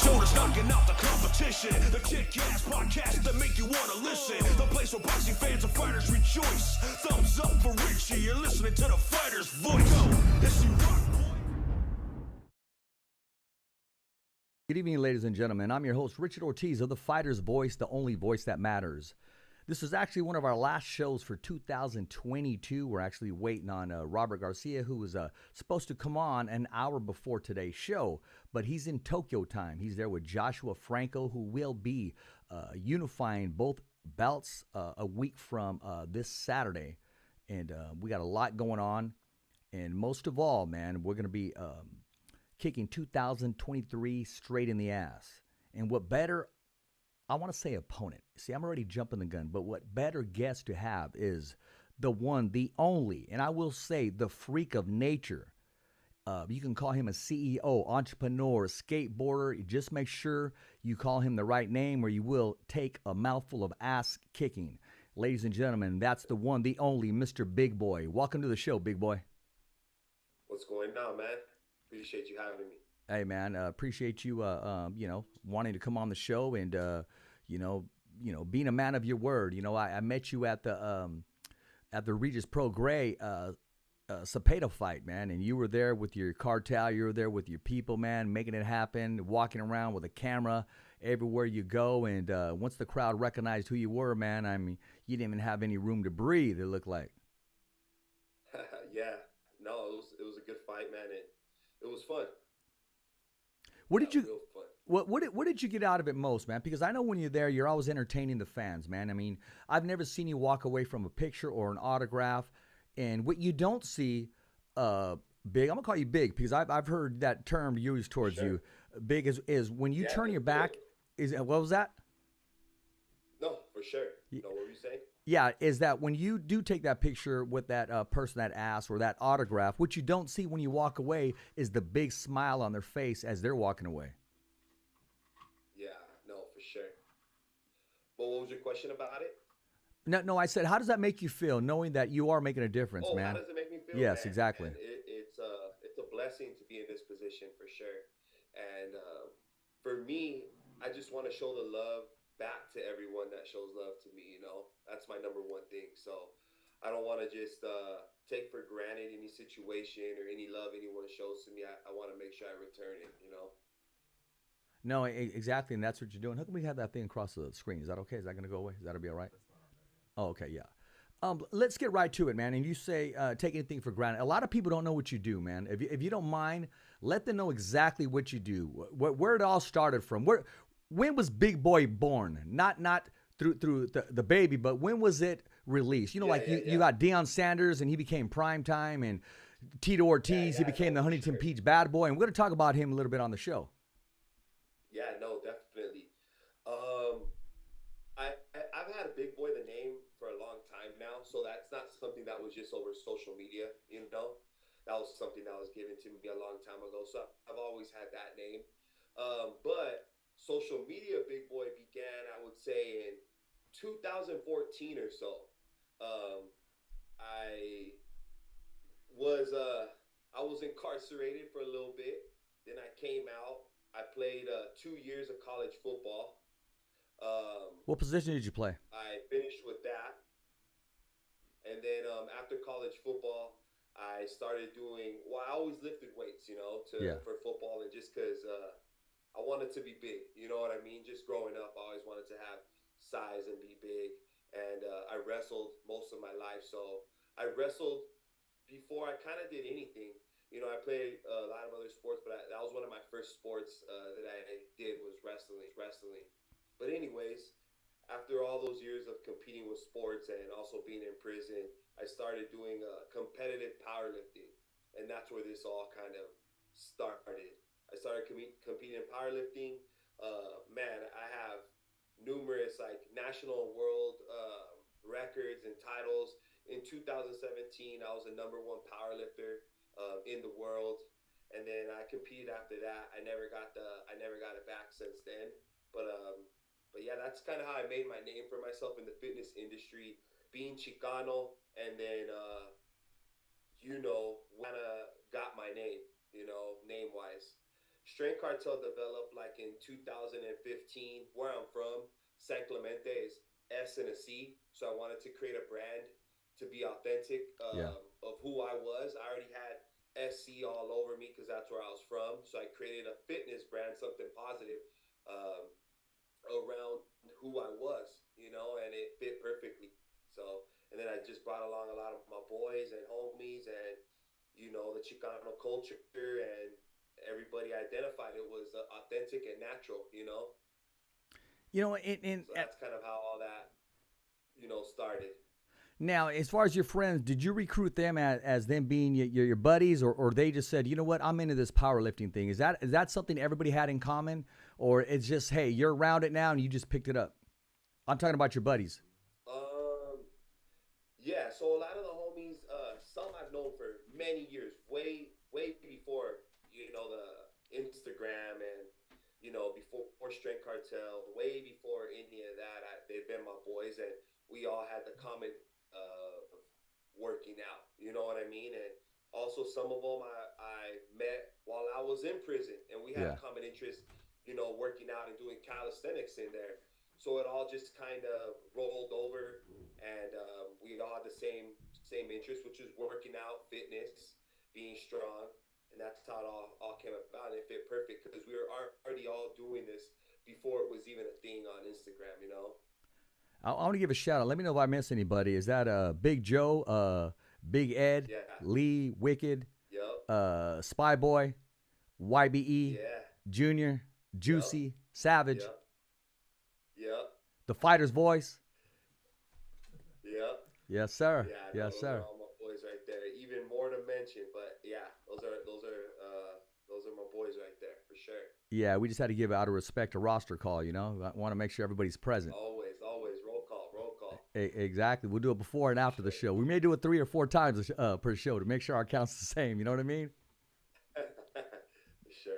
shoulders, knocking out the competition. The kick-ass podcast that make you want to listen. The place where boxing fans and fighters rejoice. Thumbs up for Richie, you're listening to the fighter's voice. Yes, you rock, boy. Good evening, ladies and gentlemen. I'm your host, Richard Ortiz of the Fighter's Voice, the only voice that matters. This is actually one of our last shows for 2022. We're actually waiting on Robert Garcia, who was supposed to come on an hour before today's show, but he's in Tokyo time. He's there with Joshua Franco, who will be unifying both belts a week from this Saturday. And we got a lot going on. And most of all, man, we're going to be kicking 2023 straight in the ass. And what better, I want to say opponent. See, I'm already jumping the gun, but what better guest to have is the one, the only, and I will say the freak of nature. You can call him a CEO, entrepreneur, skateboarder. You just make sure you call him the right name or you will take a mouthful of ass kicking. Ladies and gentlemen, that's the one, the only, Mr. Big Boy. Welcome to the show, Big Boy. What's going on, man? Appreciate you having me. Hey, man, appreciate you, wanting to come on the show and, being a man of your word. You know, I met you at the Regis Pro Gray Sofia fight, man, and you were there with your cartel. You were there with your people, man, making it happen, walking around with a camera everywhere you go. And once the crowd recognized who you were, man, I mean, you didn't even have any room to breathe, it looked like. Yeah, no, it was a good fight, man. It was fun. What did you get out of it most, man? Because I know when you're there, you're always entertaining the fans, man. I mean, I've never seen you walk away from a picture or an autograph. And what you don't see, Big, I'm gonna call you Big because I've heard that term used towards you. Big is when you turn your back. What was that? No, for sure. No, what were you saying? Yeah, is that when you do take that picture with that person that asked or that autograph, what you don't see when you walk away is the big smile on their face as they're walking away. Yeah, no, for sure. Well, what was your question about it? No, I said, how does that make you feel knowing that you are making a difference, man? How does it make me feel? Yes, man? exactly. Man, it's a blessing to be in this position for sure. And for me, I just want to show the love back to everyone that shows love to me, you know. That's my number one thing. So I don't want to just take for granted any situation or any love anyone shows to me. I want to make sure I return it, you know. No, exactly, and that's what you're doing. How come we have that thing across the screen? Is that okay? Is that going to go away? Is that going to be all right? Oh, okay, yeah. Let's get right to it, man. And you say take anything for granted. A lot of people don't know what you do, man. If you don't mind, let them know exactly what you do, where it all started from. When was Big Boy born? Not through the baby, but when was it released? You know, you got Deion Sanders, and he became prime time, and Tito Ortiz, he became the Huntington Peach bad boy. And we're going to talk about him a little bit on the show. Yeah, no, definitely. I've had a Big Boy the name for a long time now, so that's not something that was just over social media, you know. That was something that was given to me a long time ago, so I've always had that name. But social media Big Boy began, I would say, in 2014 or so. I was incarcerated for a little bit. Then I came out. I played 2 years of college football. What position did you play? I finished with that. And then after college football, I started doing, I always lifted weights, you know, for football, and just because I wanted to be big, you know what I mean? Just growing up, I always wanted to have size and be big. And I wrestled most of my life. So I wrestled before I kind of did anything. You know, I played a lot of other sports, but that was one of my first sports that I did was wrestling. But anyways, after all those years of competing with sports and also being in prison, I started doing competitive powerlifting. And that's where this all kind of started. I started competing in powerlifting. Man, I have numerous national and world records and titles. In 2017, I was the #1 powerlifter in the world, and then I competed after that. I never got it back since then. But yeah, that's kind of how I made my name for myself in the fitness industry, being Chicano, and then kind of got my name, name-wise. Strength Cartel developed like in 2015. Where I'm from, San Clemente is S and a C. So I wanted to create a brand to be authentic Yeah. of who I was. I already had SC all over me because that's where I was from. So I created a fitness brand, something positive um, around who I was, and it fit perfectly. So, and then I just brought along a lot of my boys and homies and, the Chicano culture, and everybody identified it was authentic and natural. So that's kind of how all that, started. now, as far as your friends, did you recruit them as them being your buddies, or they just said, you know what, I'm into this powerlifting thing? Is that something everybody had in common, or it's just, hey, you're around it now and you just picked it up? I'm talking about your buddies. Yeah, so a lot of the homies, some I've known for many years, way, way before, the Instagram and, before Strength Cartel, way before any of that, they've been my boys, and we all had the common working out, you know what I mean? And also some of them I met while I was in prison, and we had Yeah. a common interest, working out and doing calisthenics in there. So it all just kind of rolled over, and we all had the same interest, which is working out, fitness, being strong, and that's how it all came about. And it fit perfect because we were already all doing this before it was even a thing on Instagram. I want to give a shout out. Let me know if I miss anybody. Is that Big Joe, Big Ed, Yeah. Lee, Wicked, Yep. Spy Boy, YBE, Yeah. Junior, Juicy, Savage, Yep. Yep. the Fighter's Voice? Yep. Yes, sir. Yeah. Yes, Those sir. are all my boys right there. Even more to mention, but yeah, those are my boys right there for sure. Yeah, we just had to give out of respect a roster call, I want to make sure everybody's present. Always roll call. Exactly. We'll do it before and after the show. We may do it 3 or 4 times per show to make sure our count's the same. You know what I mean? For sure.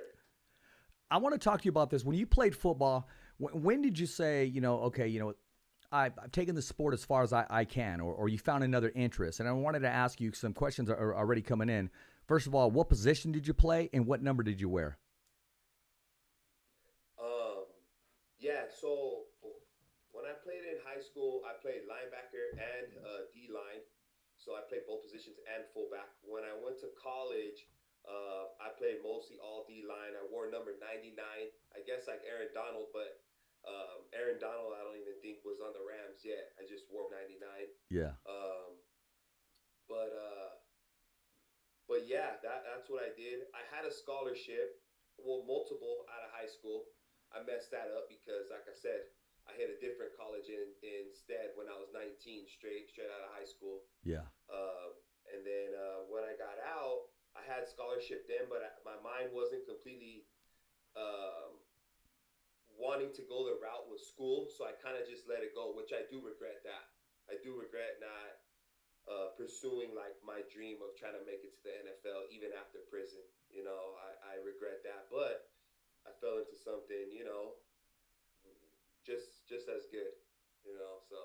I want to talk to you about this. When you played football, when did you say, okay, I've taken the sport as far as I can, or you found another interest? And I wanted to ask you, some questions are already coming in. First of all, what position did you play, and what number did you wear? Yeah, so when I played in high school, I played linebacker and D-line. So I played both positions and fullback. When I went to college, I played mostly all D-line. I wore number 99, I guess like Aaron Donald, but Aaron Donald, I don't even think was on the Rams yet. I just wore 99. Yeah. But yeah, that's what I did. I had a scholarship, well, multiple out of high school. I messed that up because, like I said, I hit a different college instead when I was 19, straight out of high school. Yeah. And then when I got out, I had scholarship then, but my mind wasn't completely wanting to go the route with school, so I kind of just let it go, which I do regret that. I do regret not pursuing like my dream of trying to make it to the NFL even after prison. I regret that, but I fell into something, just as good, so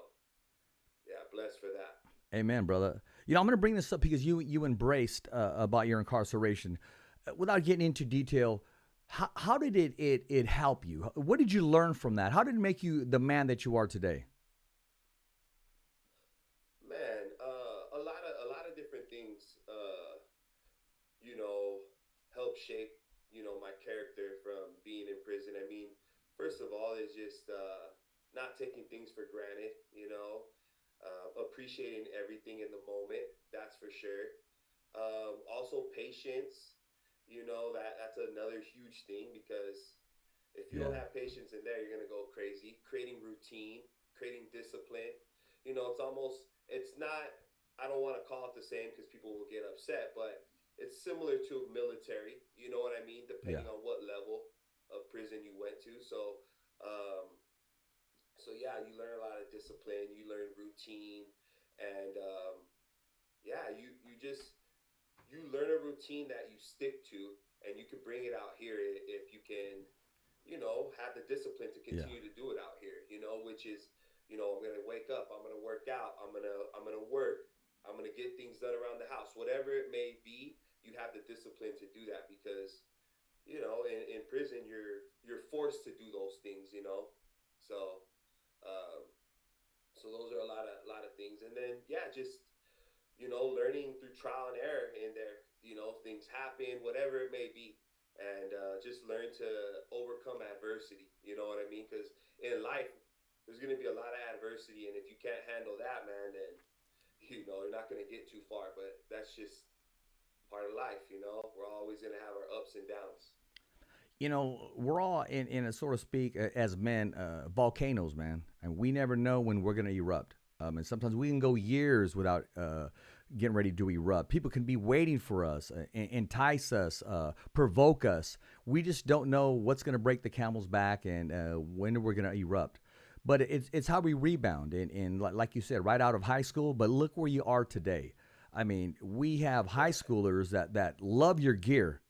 yeah, blessed for that. Amen, brother. I'm going to bring this up because you embraced about your incarceration. Without getting into detail, how did it help you? What did you learn from that? How did it make you the man that you are today? Man, a lot of different things, help shape, my character from being in prison. I mean, first of all, is just not taking things for granted, appreciating everything in the moment. That's for sure. Also patience, that's another huge thing, because if you don't have patience in there, you're going to go crazy. Creating routine, creating discipline, it's not, I don't want to call it the same because people will get upset, but it's similar to military, you know what I mean? Depending on what level of prison you went to. So yeah, you learn a lot of discipline, you learn routine, and you learn a routine that you stick to, and you can bring it out here if you can, have the discipline to continue to do it out here, which is, I'm going to wake up, I'm going to work out, I'm going to work, I'm going to get things done around the house, whatever it may be. You have the discipline to do that, because in prison, you're forced to do those things. So, um, so those are a lot of things. And then, yeah, just, learning through trial and error in there. Things happen, whatever it may be. And just learn to overcome adversity. You know what I mean? Because in life, there's going to be a lot of adversity. And if you can't handle that, man, then, you're not going to get too far. But that's just part of life. We're always going to have our ups and downs. We're all in a sort of speak as men, volcanoes, man, and we never know when we're going to erupt. And sometimes we can go years without getting ready to erupt. People can be waiting for us, entice us, provoke us. We just don't know what's going to break the camel's back and when we're going to erupt. But it's how we rebound. And like you said, right out of high school. But look where you are today. I mean, we have high schoolers that love your gear.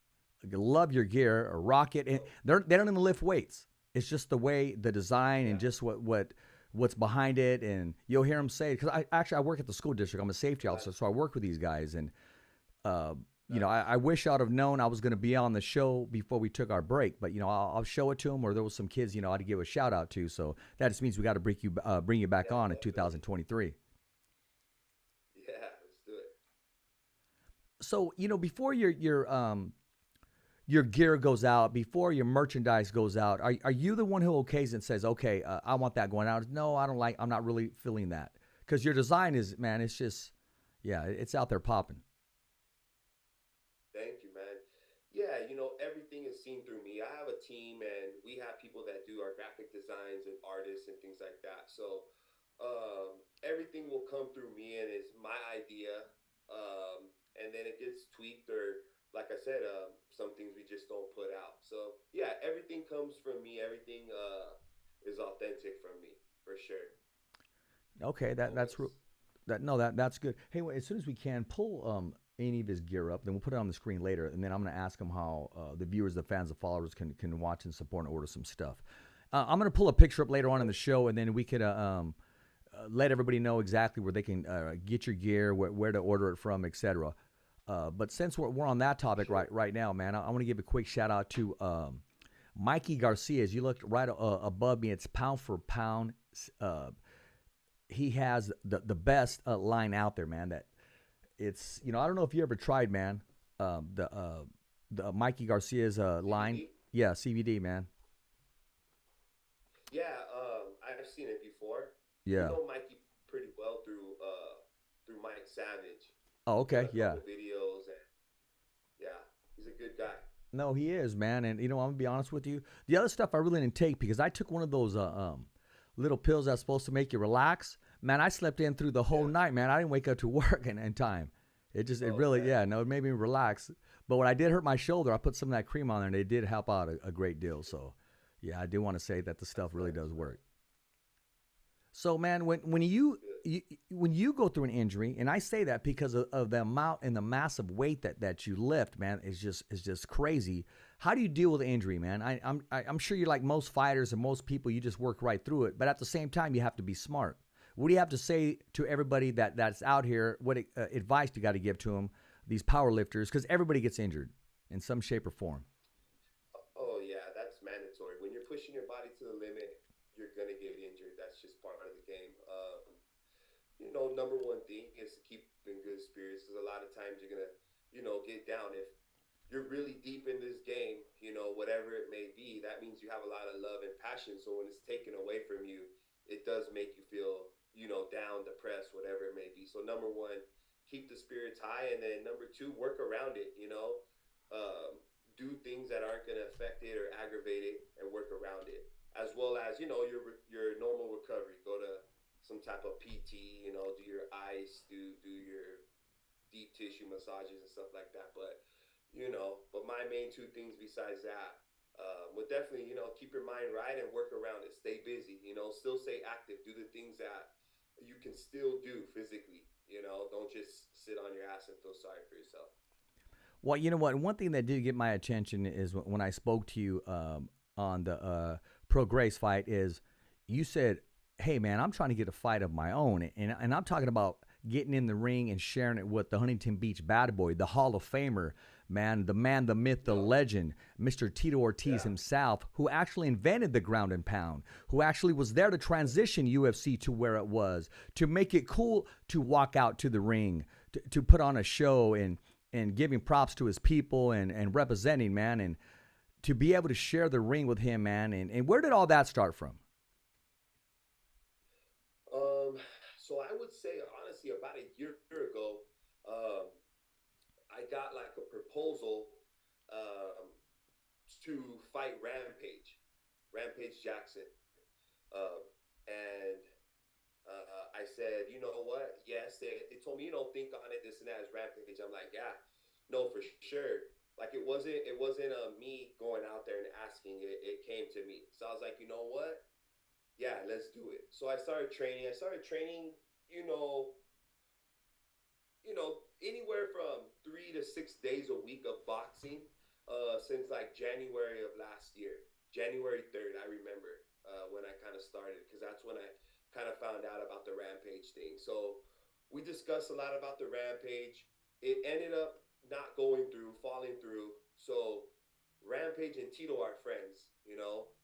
Rock it, and they don't even lift weights. It's just the way, the design, and just what's behind it. And you'll hear them say, because I work at the school district. I'm a safety officer, so I work with these guys. And I wish I'd have known I was going to be on the show before we took our break. But I'll show it to them. Or there was some kids I had to give a shout out to. So that just means we got to bring you back on in 2023. Yeah, let's do it. So before your gear goes out, before your merchandise goes out, are you the one who okays and says, okay, I want that going out? No, I'm not really feeling that. Because your design is, man, it's just, yeah, it's out there popping. Thank you, man. Yeah, everything is seen through me. I have a team, and we have people that do our graphic designs and artists and things like that. So everything will come through me, and it's my idea. And then it gets tweaked, or like I said, some things we just don't put out. So yeah, everything comes from me. Everything is authentic from me, for sure. Okay, that's good. Hey, as soon as we can, pull any of his gear up, then we'll put it on the screen later, and then I'm going to ask him how the viewers, the fans, the followers can watch and support and order some stuff. I'm going to pull a picture up later on in the show, and then we could let everybody know exactly where they can get your gear, where to order it from, etc. But since we're on that topic right now, man, I want to give a quick shout out to Mikey Garcia. As you looked right above me, it's pound for pound. He has the best line out there, man. That it's I don't know if you ever tried, man. The Mikey Garcia's line, CBD? Yeah, CBD, man. Yeah, I've seen it before. Yeah. I know Mikey pretty well through Mike Savage. Oh, okay, yeah. Videos, and yeah, he's a good guy. No, he is, man. And I'm gonna be honest with you. The other stuff I really didn't take because I took one of those little pills that's supposed to make you relax. Man, I slept in through the whole night, man. I didn't wake up to work in time. It made me relax. But when I did hurt my shoulder, I put some of that cream on there, and it did help out a great deal. So, yeah, I do want to say that the stuff really does work. So, man, when you go through an injury, and I say that because of the amount and the massive weight that you lift, man, is just crazy. How do you deal with the injury, man? I'm sure you're like most fighters and most people, you just work right through it. But at the same time, you have to be smart. What do you have to say to everybody that's out here? What advice do you got to give to them, these power lifters? Because everybody gets injured in some shape or form. Oh, yeah, that's mandatory. When you're pushing your body to the limit, you're going to get injured. That's just part of the game. Number one thing is to keep in good spirits, because a lot of times you're going to, get down. If you're really deep in this game, whatever it may be, that means you have a lot of love and passion. So when it's taken away from you, it does make you feel, down, depressed, whatever it may be. So number one, keep the spirits high. And then number two, work around it, do things that aren't going to affect it or aggravate it, and work around it. As well as, your normal recovery. Go to some type of PT, do your ice, do your deep tissue massages and stuff like that. But my main two things besides that would definitely, keep your mind right and work around it. Stay busy, still stay active. Do the things that you can still do physically, don't just sit on your ass and feel sorry for yourself. Well, you know what? One thing that did get my attention is when I spoke to you on the Pro Grace fight is you said, hey, man, I'm trying to get a fight of my own. And I'm talking about getting in the ring and sharing it with the Huntington Beach Bad Boy, the Hall of Famer, man, the myth, the legend, Mr. Tito Ortiz himself, who actually invented the ground and pound, who actually was there to transition UFC to where it was, to make it cool to walk out to the ring, to put on a show and giving props to his people and representing, man, and to be able to share the ring with him, man. And where did all that start from? So I would say, honestly, about a year ago, I got like a proposal to fight Rampage Jackson. And I said, you know what? Yes, they told me, think on it, this and that is Rampage. I'm like, yeah, no, for sure. Like it wasn't me going out there and asking it. It came to me. So I was like, you know what? Yeah, let's do it. So I started training. Anywhere from 3 to 6 days a week of boxing since like January of last year. January 3rd, I remember when I kind of started, because that's when I kind of found out about the Rampage thing. So we discussed a lot about the Rampage. It ended up not going through, falling through. So Rampage and Tito are friends,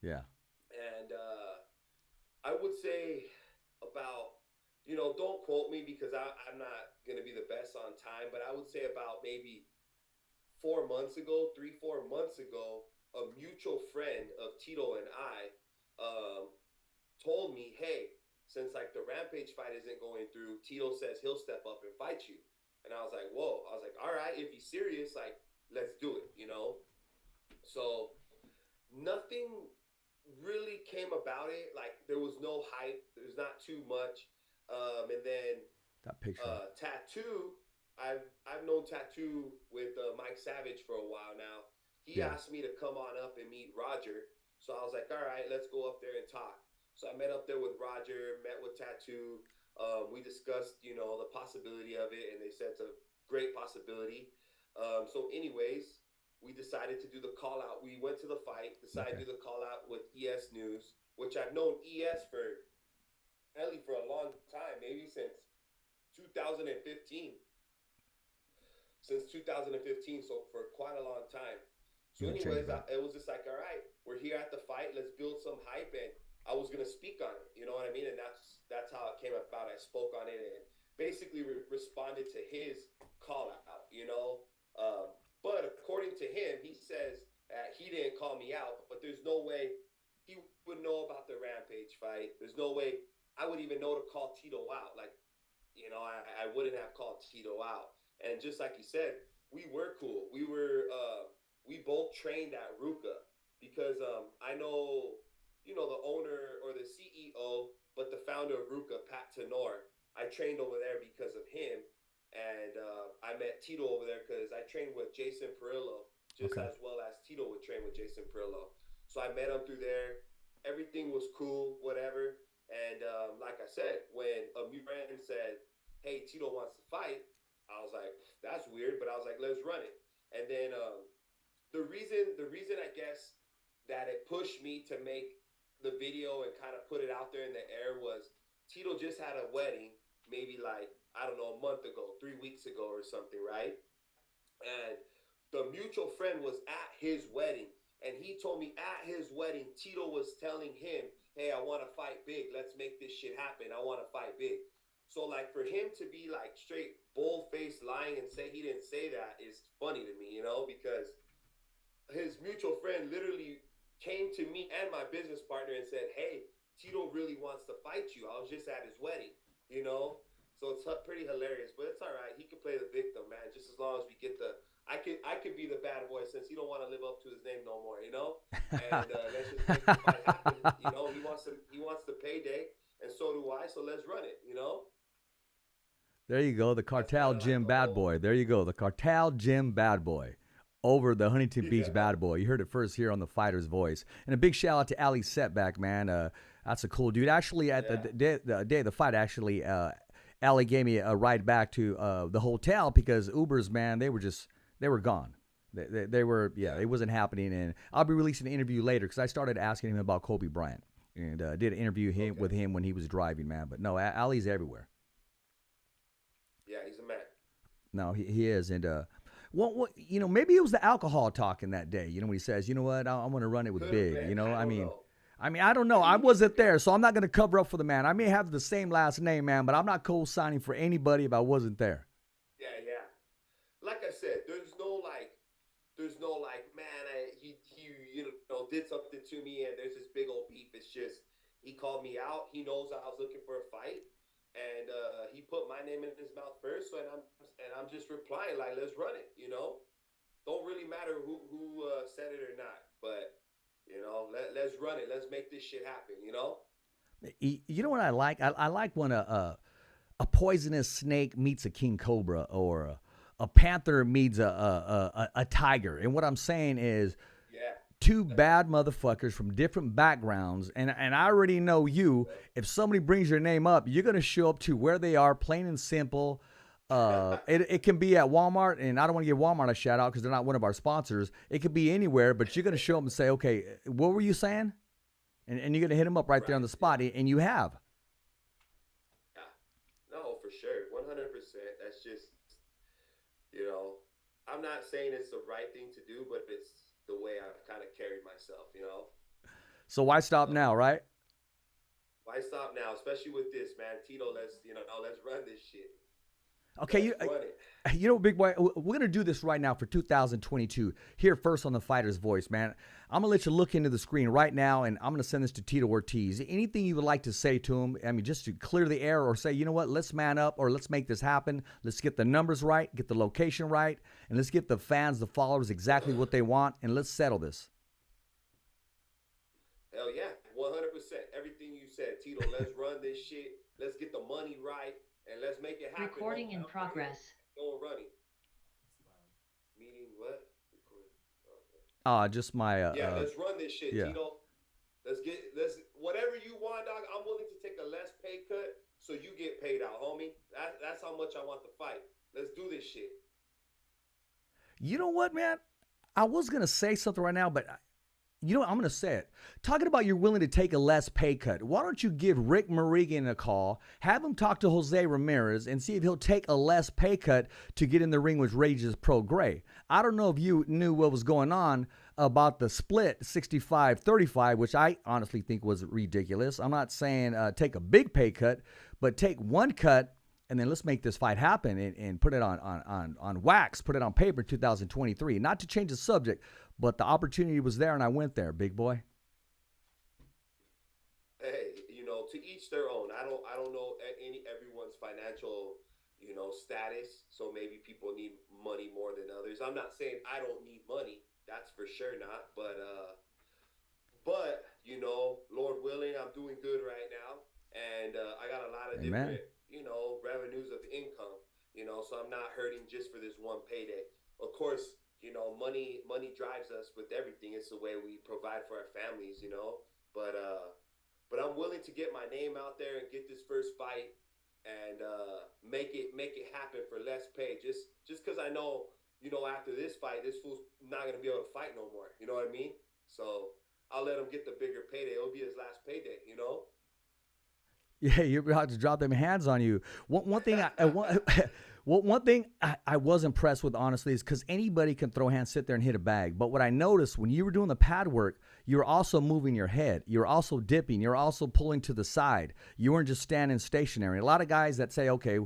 Yeah. And I would say about, don't quote me because I'm not going to be the best on time, but I would say about maybe 3-4 months ago, a mutual friend of Tito and I told me, hey, since like the Rampage fight isn't going through, Tito says he'll step up and fight you. And I was like, whoa. I was like, all right, if he's serious, like, let's do it, So nothing really came about it. Like, there was no hype. There's not too much. And then that picture. Tattoo, I've known Tattoo with Mike Savage for a while now. He asked me to come on up and meet Roger. So I was like, all right, let's go up there and talk. So I met up there with Roger, met with Tattoo. We discussed, the possibility of it, and they said it's a great possibility. So anyways, we decided to do the call out. We went to the fight, decided to do the call out with ES News, which I've known ES for a long time, maybe since 2015. So for quite a long time. So anyways, it was just like, all right, we're here at the fight. Let's build some hype, and I was going to speak on it. You know what I mean? And that's how it came about. I spoke on it and basically responded to his call out, But according to him, he says that he didn't call me out, but there's no way he would know about the Rampage fight. There's no way I would even know to call Tito out. Like, I wouldn't have called Tito out. And just like you said, we were cool. We both trained at Ruka because I know, the owner or the CEO, but the founder of Ruka, Pat Tenor, I trained over there because of him. And I met Tito over there because I trained with Jason Perillo, just as well as Tito would train with Jason Perillo. So I met him through there. Everything was cool, whatever. And like I said, when a friend said, hey, Tito wants to fight, I was like, that's weird, but I was like, let's run it. And then the reason I guess that it pushed me to make the video and kind of put it out there in the air was Tito just had a wedding, maybe like, I don't know, a month ago, 3 weeks ago or something, right? And the mutual friend was at his wedding. And he told me at his wedding, Tito was telling him, hey, I want to fight big. Let's make this shit happen. I want to fight big. So, like, for him to be, like, straight bull-faced lying and say he didn't say that is funny to me, because his mutual friend literally came to me and my business partner and said, hey, Tito really wants to fight you. I was just at his wedding, So it's pretty hilarious, but it's all right. He can play the victim, man, just as long as we get the... I could be the bad boy since he don't want to live up to his name no more, And let's just make the fight happen. He wants the payday, and so do I. So let's run it, There you go, the Cartel Gym Bad Boy. There you go, the Cartel Gym Bad Boy over the Huntington Beach Bad Boy. You heard it first here on the Fighter's Voice. And a big shout out to Ali Setback, man. That's a cool dude. Actually, at the day of the fight, actually, Ali gave me a ride back to the hotel because Ubers, man, they were gone. They were, it wasn't happening. And I'll be releasing an interview later because I started asking him about Kobe Bryant and did an interview with him when he was driving, man. But no, Ali's everywhere. Yeah, he's a man. No, he is. And Well, you know, maybe it was the alcohol talking that day. You know, when he says, you know what, I want to run it with Could've Big. been. You know, I don't know. I don't know. I wasn't there, so I'm not going to cover up for the man. I may have the same last name, man, but I'm not co-signing for anybody if I wasn't there. Yeah. Like I said, there's no like, man, he you know did something to me, and there's this big old beef. It's just he called me out. He knows I was looking for a fight, and he put my name in his mouth first. So I'm just replying like, let's run it. You know, don't really matter who said it or not, but you know, let's run it. Let's make this shit happen. You know. You know what I like? I like when a poisonous snake meets a king cobra, or a panther meets a tiger. And what I'm saying is, two bad motherfuckers from different backgrounds, and I already know you. If somebody brings your name up, you're gonna show up to where they are, plain and simple. It can be at Walmart, and I don't want to give Walmart a shout out because they're not one of our sponsors. It could be anywhere, but you're gonna show up and say, okay, what were you saying? And you're gonna hit them up right there on the spot, and you have. Yeah, no, for sure, 100%. That's just, you know, I'm not saying it's the right thing to do, but it's the way I've kind of carried myself, you know. So why stop now, right? Why stop now, especially with this, man? Tito, let's run this shit. Okay, you know, big boy, we're going to do this right now for 2022. Here first on the Fighter's Voice, man. I'm going to let you look into the screen right now, and I'm going to send this to Tito Ortiz. Anything you would like to say to him, I mean, just to clear the air, or say, you know what, let's man up, or let's make this happen. Let's get the numbers right, get the location right, and let's get the fans, the followers, exactly what they want, and let's settle this. Hell yeah, 100%. Everything you said, Tito, let's run this shit. Let's get the money right. And let's make it happen. Recording in progress. Going running. Meeting what? Just my let's run this shit, Tito. Let's whatever you want, dog. I'm willing to take a less pay cut so you get paid out, homie. That's how much I want the fight. Let's do this shit. You know what, man? I was gonna say something right now, but you know what? I'm going to say it. Talking about you're willing to take a less pay cut. Why don't you give Rick Marigan a call, have him talk to Jose Ramirez, and see if he'll take a less pay cut to get in the ring with Rage's Pro Gray. I don't know if you knew what was going on about the split 65-35, which I honestly think was ridiculous. I'm not saying take a big pay cut, but take one cut and then let's make this fight happen and put it on wax, put it on paper in 2023. Not to change the subject, but the opportunity was there, and I went there, big boy. Hey, you know, to each their own. I don't know everyone's financial, you know, status. So maybe people need money more than others. I'm not saying I don't need money. That's for sure not. But you know, Lord willing, I'm doing good right now, and I got a lot of different, you know, revenues of income. You know, so I'm not hurting just for this one payday. Of course. You know, money drives us with everything. It's the way we provide for our families, you know. But I'm willing to get my name out there and get this first fight and make it happen for less pay. Just because I know, you know, after this fight, this fool's not gonna be able to fight no more. You know what I mean? So I'll let him get the bigger payday. It'll be his last payday, you know. Yeah, you're about to drop them hands on you. One thing one thing I was impressed with, honestly, is because anybody can throw hands, sit there, and hit a bag. But what I noticed when you were doing the pad work, you were also moving your head. You're also dipping. You're also pulling to the side. You weren't just standing stationary. A lot of guys that say, okay,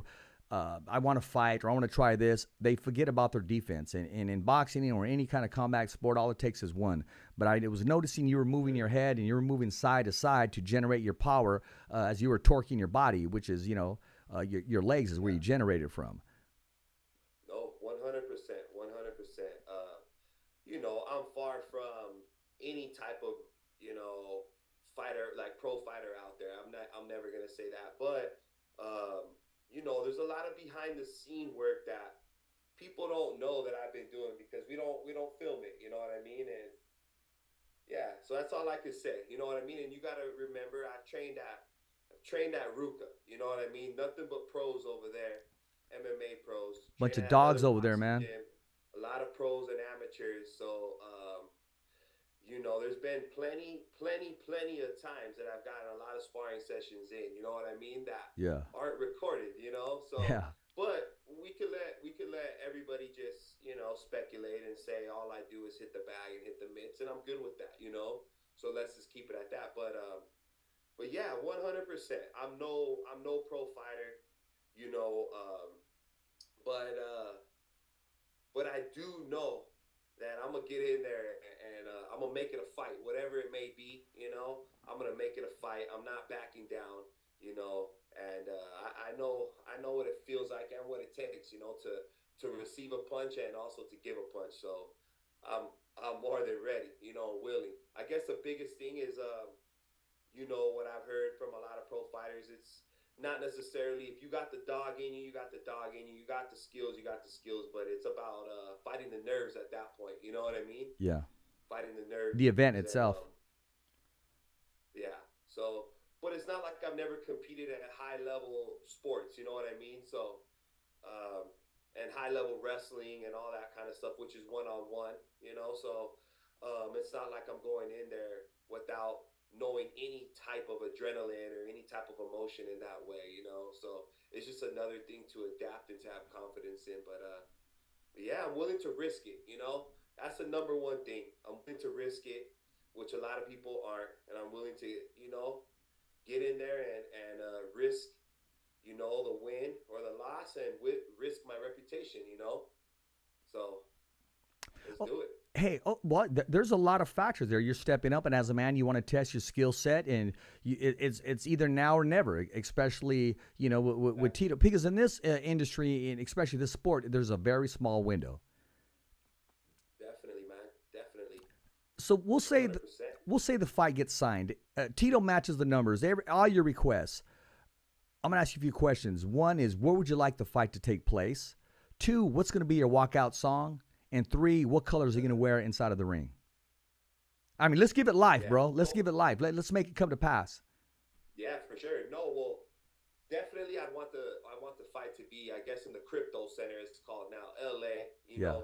I want to fight or I want to try this, they forget about their defense. And in boxing or any kind of combat sport, all it takes is one. But I was noticing you were moving your head and you were moving side to side to generate your power as you were torquing your body, which is, you know, your legs is where you generate it from. No, 100%. You know, I'm far from any type of, you know, fighter, like pro fighter out there. I'm never going to say that. But, you know, there's a lot of behind the scene work that people don't know that I've been doing because we don't film it. You know what I mean? And yeah, so that's all I can say. You know what I mean? And you got to remember, I've trained at Ruka. You know what I mean? Nothing but pros over there, MMA pros. Bunch of dogs over there, man. Gym, a lot of pros and amateurs. So, you know, there's been plenty of times that I've gotten a lot of sparring sessions in. You know what I mean? That aren't recorded. You know, so yeah. But we could let everybody just speculate and say all I do is hit the bag and hit the mitts, and I'm good with that. So let's just keep it at that. But yeah, 100%. I'm no pro fighter, you know. But I do know that I'm gonna get in there and I'm gonna make it a fight, whatever it may be. I'm gonna make it a fight. I'm not backing down. And I know what it feels like and what it takes. To receive a punch and also to give a punch. So I'm more than ready. Willing. I guess the biggest thing is what I've heard from a lot of pro fighters. It's not necessarily if you got the dog in you, you got the dog in you. You got the skills, you got the skills. But it's about fighting the nerves at that point. You know what I mean? Yeah. Fighting the nerves. The event itself. Yeah. So, but it's not like I've never competed at high level sports. You know what I mean? So, and high level wrestling and all that kind of stuff, which is one-on-one. So it's not like I'm going in there without knowing any type of adrenaline or any type of emotion in that way, So it's just another thing to adapt and to have confidence in. But yeah, I'm willing to risk it, That's the number one thing. I'm willing to risk it, which a lot of people aren't. And I'm willing to, get in there and risk, the win or the loss and risk my reputation, So let's do it. Hey, there's a lot of factors there. You're stepping up, and as a man, you want to test your skill set, and it's either now or never. Especially with Tito, because in this industry, and especially this sport, there's a very small window. Definitely, man. Definitely. So we'll say the fight gets signed. Tito matches the numbers, all your requests. I'm gonna ask you a few questions. One is, where would you like the fight to take place? 2, what's gonna be your walkout song? And 3, what colors are you going to wear inside of the ring? I mean, let's give it life, bro. Let's give it life. Let's make it come to pass. Yeah, for sure. No, well, definitely I want the fight to be, I guess, in the Crypto Center, it's called now, LA,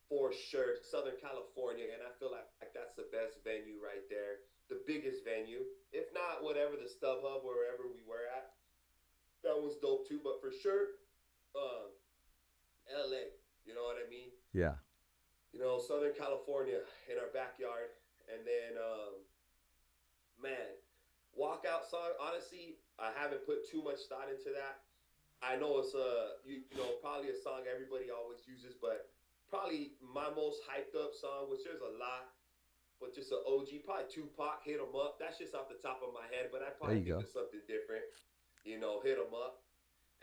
for sure. Southern California, and I feel like that's the best venue right there. The biggest venue. If not, whatever, the StubHub, wherever we were at. That was dope too, but for sure, LA. You know what I mean? Yeah. Southern California in our backyard. And then, man, walkout song, honestly, I haven't put too much thought into that. I know it's probably a song everybody always uses, but probably my most hyped up song, which there's a lot, but just an OG, probably Tupac, Hit 'Em Up. That's just off the top of my head, but I probably think of something different. Hit 'Em Up.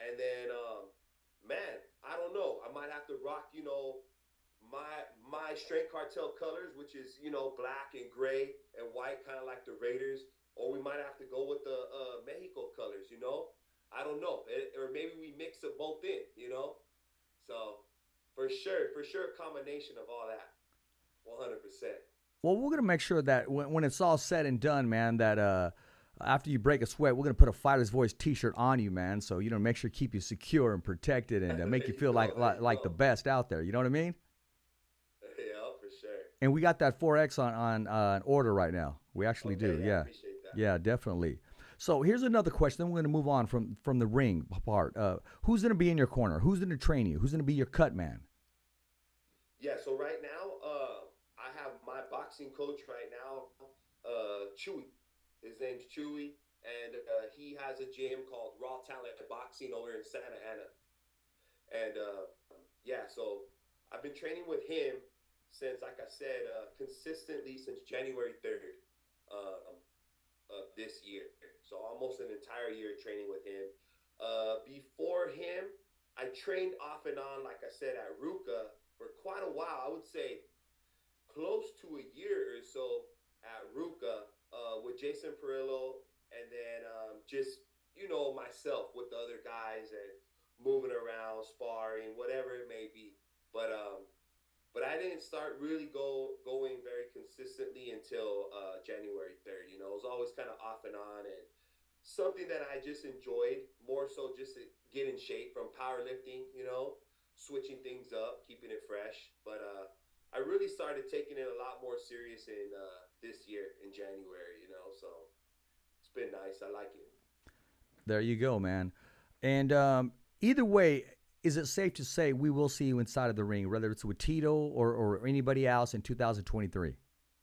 And then, man, I don't know. I might have to rock, my straight cartel colors, which is, black and gray and white, kind of like the Raiders. Or we might have to go with the Mexico colors, I don't know. Or maybe we mix them both in, So for sure, a combination of all that. 100%. Well, we're going to make sure that when it's all said and done, man, that after you break a sweat, we're going to put a Fighter's Voice T-shirt on you, man. So, make sure to keep you secure and protected and make you feel like the best out there. You know what I mean? Yeah, for sure. And we got that 4X on order right now. We actually do. Yeah. I appreciate that. Yeah, definitely. So here's another question. Then we're going to move on from the ring part. Who's going to be in your corner? Who's going to train you? Who's going to be your cut man? Yeah, so right now, I have my boxing coach right now, Chewy. His name's Chewy, and he has a gym called Raw Talent Boxing over in Santa Ana. And so I've been training with him since, like I said, consistently since January 3rd of this year. So almost an entire year training with him. Before him, I trained off and on, like I said, at Ruka for quite a while. I would say close to a year or so at Ruka with Jason Perillo, and then just, myself with the other guys and moving around, sparring, whatever it may be. But I didn't start really going very consistently until January 3rd. It was always kind of off and on, and something that I just enjoyed more so just to get in shape from powerlifting, switching things up, keeping it fresh. But I really started taking it a lot more serious in this year in January, so it's been nice. I like it. There you go, man. And either way, is it safe to say we will see you inside of the ring, whether it's with Tito or anybody else in 2023?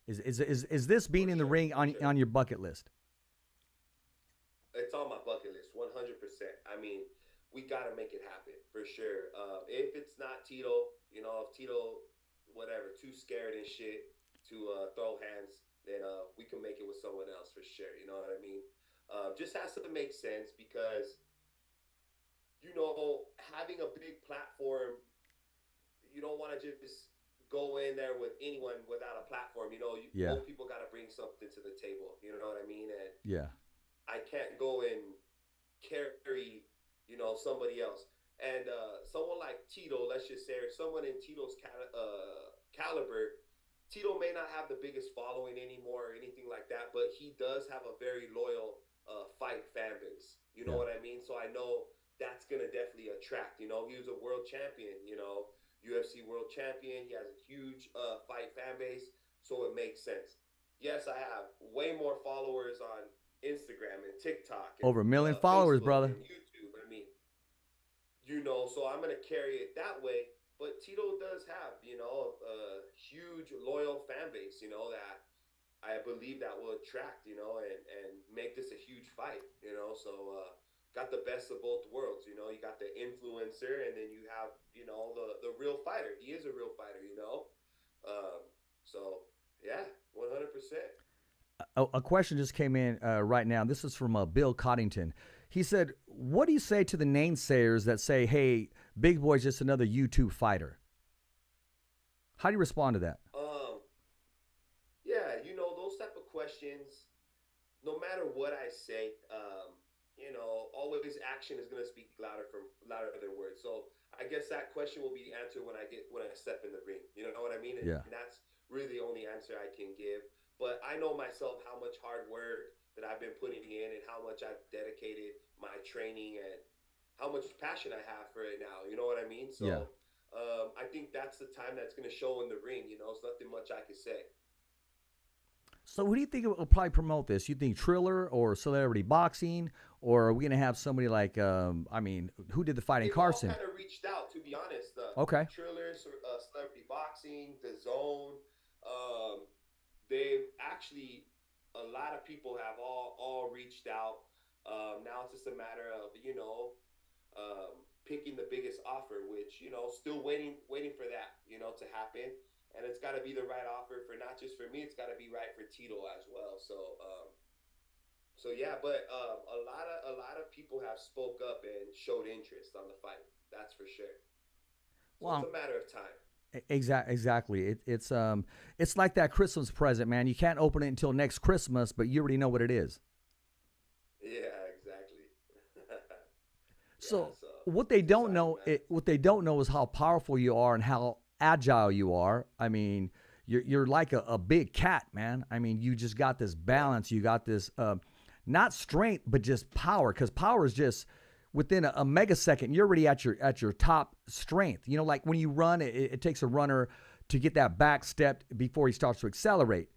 Is this being in the ring on your bucket list? It's on my bucket list, 100%. I mean, we got to make it happen for sure. If it's not Tito, you know, if Tito, whatever, too scared and shit to throw hands, then we can make it with someone else for sure. You know what I mean? Just has to make sense because, you know, having a big platform, you don't want to just go in there with anyone without a platform. You know, both people got to bring something to the table. You know what I mean? And I can't go and carry, you know, somebody else. And someone like Tito, let's just say, or someone in Tito's caliber, Tito may not have the biggest following anymore or anything like that, but he does have a very loyal fight fan base. You know what I mean? So I know that's going to definitely attract. You know, he was a world champion, you know, UFC world champion. He has a huge fight fan base, so it makes sense. Yes, I have way more followers on Instagram and TikTok. And, over 1 million followers, Facebook brother. and YouTube. I mean, you know, so I'm going to carry it that way. But Tito does have, you know, a huge loyal fan base, you know, that I believe that will attract, you know, and make this a huge fight, you know. So got the best of both worlds, you know. You got the influencer and then you have, you know, the real fighter. He is a real fighter, you know. So, yeah, 100%. A question just came in right now. This is from Bill Coddington. He said, what do you say to the naysayers that say, hey, Big Boy's just another YouTube fighter? How do you respond to that? Yeah, you know, those type of questions, no matter what I say, you know, always action is going to speak louder than words. So I guess that question will be answered when I step in the ring. You know what I mean? And that's really the only answer I can give. But I know myself how much hard work that I've been putting in and how much I've dedicated my training and how much passion I have for it now. You know what I mean? So I think that's the time that's going to show in the ring. You know, it's nothing much I can say. So who do you think will probably promote this? You think Triller or Celebrity Boxing? Or are we going to have somebody like, I mean, who did the fighting Carson? They all kind of reached out, to be honest. Okay. Triller, Celebrity Boxing, The Zone. They've actually, a lot of people have all reached out. Now it's just a matter of, you know, picking the biggest offer, which, you know, still waiting for that, you know, to happen. And it's got to be the right offer for not just for me, it's got to be right for Tito as well. So yeah, but a lot of people have spoke up and showed interest on the fight. That's for sure. So it's a matter of time. Exactly. It's like that Christmas present, man. You can't open it until next Christmas, but you already know what it is. Yeah, exactly. So what they don't know is how powerful you are and how agile you are. I mean, you're like a big cat, man. I mean, you just got this balance. You got this not strength, but just power. Because power is just within a megasecond, you're already at your top strength. You know, like when you run, it takes a runner to get that back step before he starts to accelerate.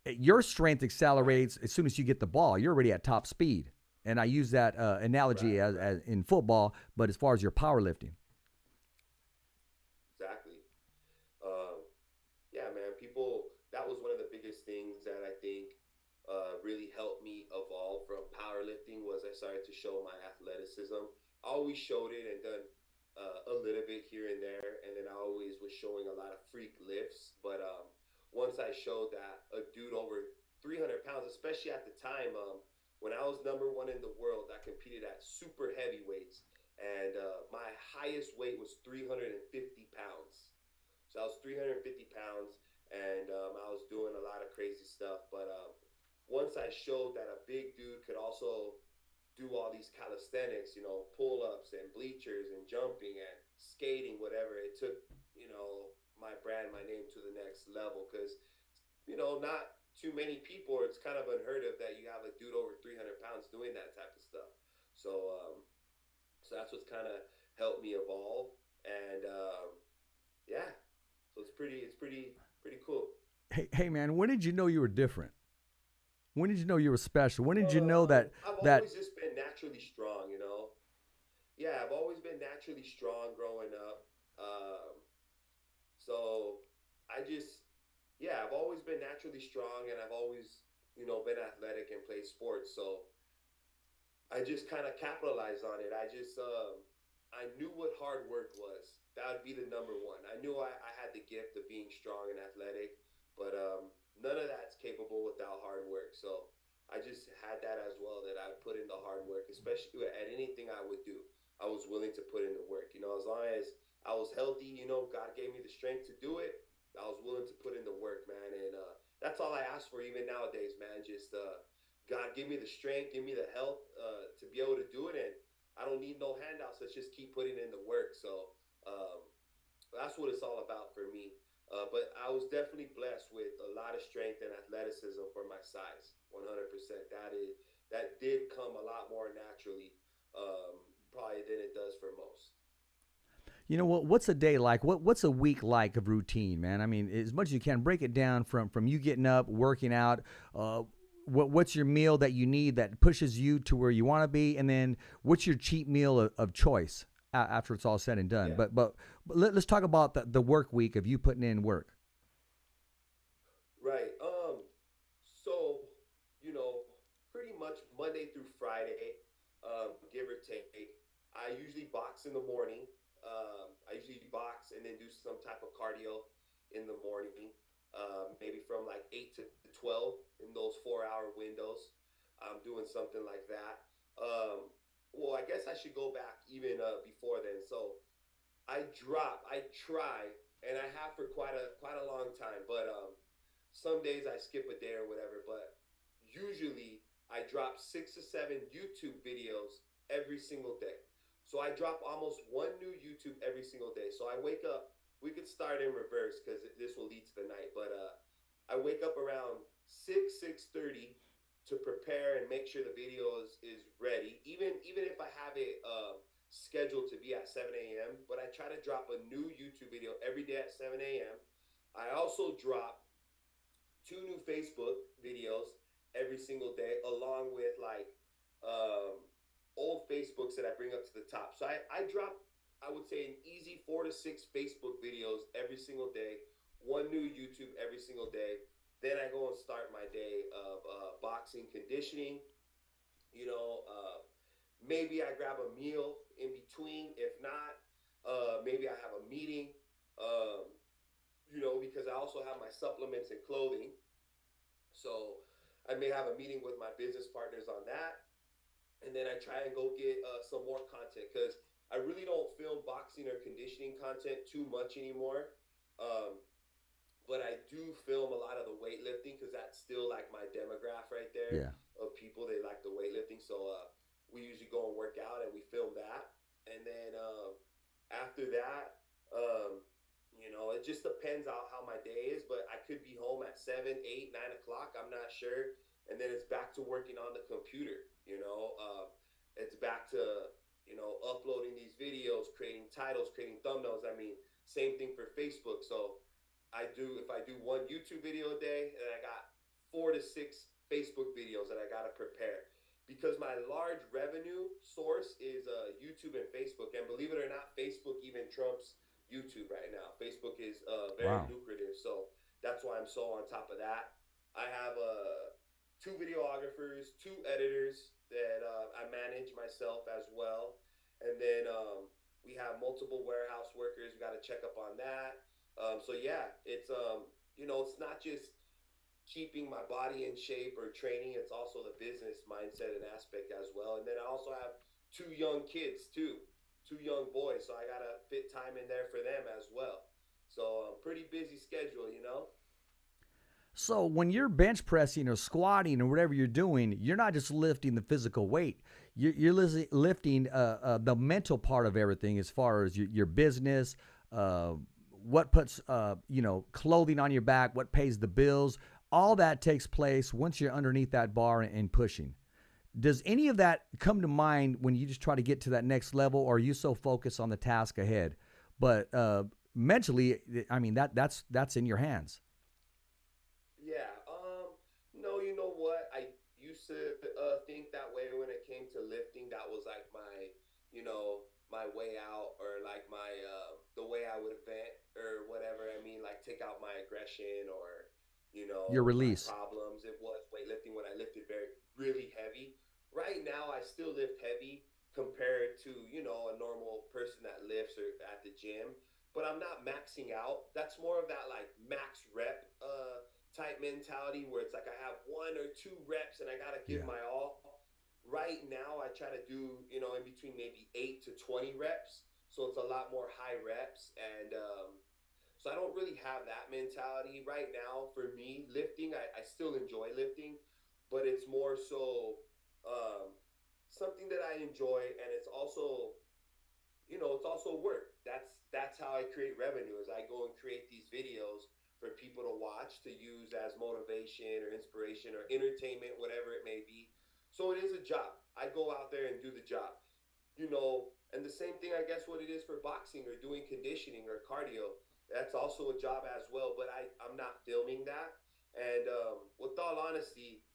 Your strength accelerates as soon as you get the ball. You're already at top speed. And I use that analogy as in football, but as far as your powerlifting. Exactly. Yeah, man, that was one of the biggest things that I think really helped me evolve from powerlifting was I started to show my athleticism. I always showed it and done a little bit here and there, and then I always was showing a lot of freak lifts. But once I showed that a dude over 300 pounds, especially at the time when I was #1 in the world, I competed at super heavyweights, and my highest weight was 350 pounds. So I was 350 pounds, and I was doing a lot of crazy stuff. But once I showed that a big dude could also do all these calisthenics, you know, pull-ups and bleachers and jumping and skating, whatever, it took, you know, my brand, my name to the next level. Because, you know, not too many people, it's kind of unheard of that you have a dude over 300 pounds doing that type of stuff. So that's what's kind of helped me evolve. And yeah, so it's pretty cool. Hey man, when did you know you were different? When did you know you were special? When did you know that I've always just been naturally strong, you know. yeah, I've always been naturally strong growing up. So I just, yeah, I've always been naturally strong, and I've always, been athletic and played sports. So I just kind of capitalized on it. I knew what hard work was. That would be the number one. I knew I had the gift of being strong and athletic, but none of that's capable without hard work. So I just had that as well, that I put in the hard work, especially at anything I would do. I was willing to put in the work. As long as I was healthy, God gave me the strength to do it. I was willing to put in the work, man. And that's all I ask for even nowadays, man. Just God, give me the strength, give me the health to be able to do it. And I don't need no handouts. Let's just keep putting in the work. So um, that's what it's all about for me. But I was definitely blessed with a lot of strength and athleticism for my size. 100%. That did come a lot more naturally, probably than it does for most. You know what? What's a day like? What's a week like of routine, man? I mean, as much as you can, break it down from you getting up, working out. What's your meal that you need that pushes you to where you want to be, and then what's your cheat meal of choice after it's all said and done? Yeah. But let's talk about the work week of you putting in work. Right. So, you know, pretty much Monday through Friday, give or take. I usually box in the morning. I usually box and then do some type of cardio in the morning, maybe from like 8 to 12 in those 4 hour windows. I'm doing something like that. Well, I guess I should go back even before then. So I try, and I have for quite a long time. But some days I skip a day or whatever. But usually I drop 6 or 7 YouTube videos every single day. So I drop almost one new YouTube every single day. So I wake up. We could start in reverse because this will lead to the night. But I wake up around 6:30 to prepare and make sure the video is ready. Even if I have it scheduled to be at 7 a.m., but I try to drop a new YouTube video every day at 7 a.m. I also drop 2 new Facebook videos every single day, along with like um, old Facebooks that I bring up to the top. So I drop, I would say, an easy 4 to 6 Facebook videos every single day, one new YouTube every single day. Then I go and start my day of boxing, conditioning. You know, maybe I grab a meal in between. If not, maybe I have a meeting. Um, because I also have my supplements and clothing. So I may have a meeting with my business partners on that, and then I try and go get some more content because I really don't film boxing or conditioning content too much anymore. Um, but I do film a lot of the weightlifting because that's still like my demographic right there Yeah. of people they like the weightlifting. So we usually go and work out and we film that, and then after that, um, it just depends on how my day is. But I could be home at 7, 8, 9 o'clock. I'm not sure, and then it's back to working on the computer. It's back to uploading these videos, creating titles, creating thumbnails. I mean, same thing for Facebook. So if I do one YouTube video a day, and I got 4 to 6 Facebook videos that I got to prepare because my large revenue source is YouTube and Facebook. And believe it or not, Facebook even trumps YouTube right now. Facebook is very Wow. lucrative, so that's why I'm so on top of that. I have 2 videographers, 2 editors that I manage myself as well, and then we have multiple warehouse workers. We got to check up on that. So yeah, it's not just keeping my body in shape or training. It's also the business mindset and aspect as well. And then I also have 2 young kids too, 2 young boys. So I gotta fit time in there for them as well. So pretty busy schedule. So when you're bench pressing or squatting or whatever you're doing, you're not just lifting the physical weight. You're lifting the mental part of everything, as far as your business, what puts clothing on your back, what pays the bills. All that takes place once you're underneath that bar and pushing. Does any of that come to mind when you just try to get to that next level, or are you so focused on the task ahead? But mentally, I mean, that's in your hands. Yeah. No, you know what? I used to think that way when it came to lifting. That was like my, my way out, or like my the way I would vent or whatever. I mean, like take out my aggression, or Your my release. problems. It was weightlifting when I lifted really heavy. Right now, I still lift heavy compared to a normal person that lifts or at the gym, but I'm not maxing out. That's more of that like max rep type mentality where it's like I have 1 or 2 reps and I gotta give Yeah. my all. Right now, I try to do in between maybe 8 to 20 reps, so it's a lot more high reps, and so I don't really have that mentality right now. For me, lifting, I still enjoy lifting, but it's more so um, something that I enjoy, and it's also work. That's how I create revenue. Is I go and create these videos for people to watch to use as motivation or inspiration or entertainment, whatever it may be. So it is a job. I go out there and do the job. And the same thing, I guess, what it is for boxing or doing conditioning or cardio. That's also a job as well, but I'm not filming that. And with all honesty,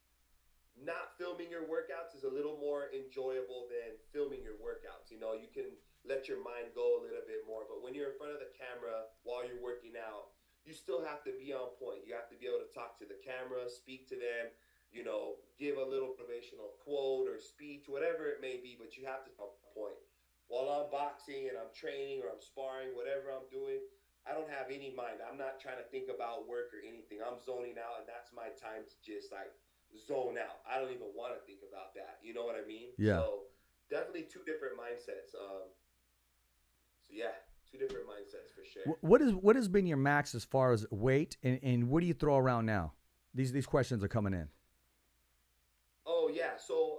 not filming your workouts is a little more enjoyable than filming your workouts. You can let your mind go a little bit more, but when you're in front of the camera while you're working out, you still have to be on point. You have to be able to talk to the camera, speak to them, give a little motivational quote or speech, whatever it may be, but you have to be on point. While I'm boxing and I'm training or I'm sparring, whatever I'm doing, I don't have any mind. I'm not trying to think about work or anything. I'm zoning out, and that's my time to just like zone out. I don't even want to think about that. You know what I mean? Yeah. So definitely two different mindsets. So yeah, two different mindsets for sure. What has been your max as far as weight, and what do you throw around now? These questions are coming in. Oh yeah, so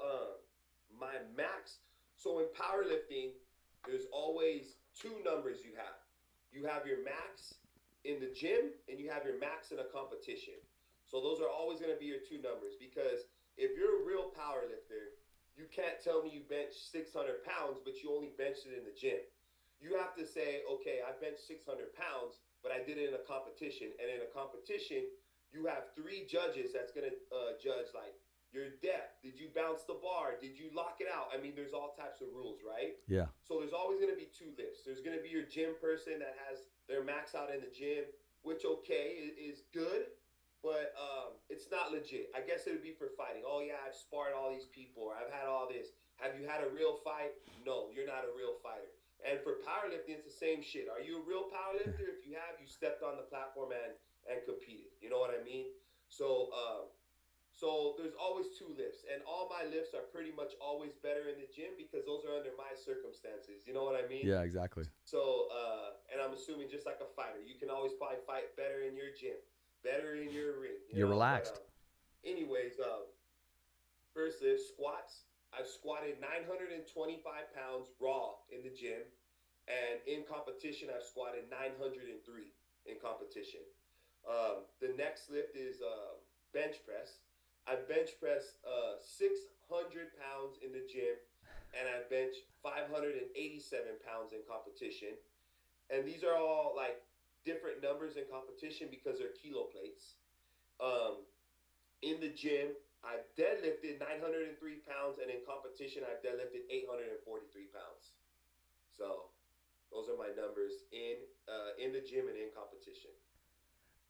my max. So in powerlifting, there's always two numbers you have. You have your max in the gym, and you have your max in a competition. So those are always going to be your two numbers, because if you're a real power lifter, you can't tell me you bench 600 pounds, but you only benched it in the gym. You have to say, okay, I benched 600 pounds, but I did it in a competition. And in a competition, you have 3 judges that's going to judge like your depth. Did you bounce the bar? Did you lock it out? I mean, there's all types of rules, right? Yeah. So there's always going to be 2 lifts. There's going to be your gym person that has their max out in the gym, which is good, but it's not legit. I guess it would be for fighting. Oh yeah, I've sparred all these people, or I've had all this. Have you had a real fight? No, you're not a real fighter. And for powerlifting, it's the same shit. Are you a real powerlifter? If you have, you stepped on the platform and competed. You know what I mean? So there's always 2 lifts, and all my lifts are pretty much always better in the gym because those are under my circumstances. You know what I mean? Yeah, exactly. So, and I'm assuming just like a fighter, you can always probably fight better in your gym, better in your ring. You're relaxed. Anyways, first lift, squats. I've squatted 925 pounds raw in the gym, and in competition, I've squatted 903 in competition. The next lift is bench press. I bench press 600 pounds in the gym, and I bench 587 pounds in competition. And these are all like different numbers in competition because they're kilo plates. In the gym, I've deadlifted 903 pounds, and in competition, I've deadlifted 843 pounds. So those are my numbers in the gym and in competition.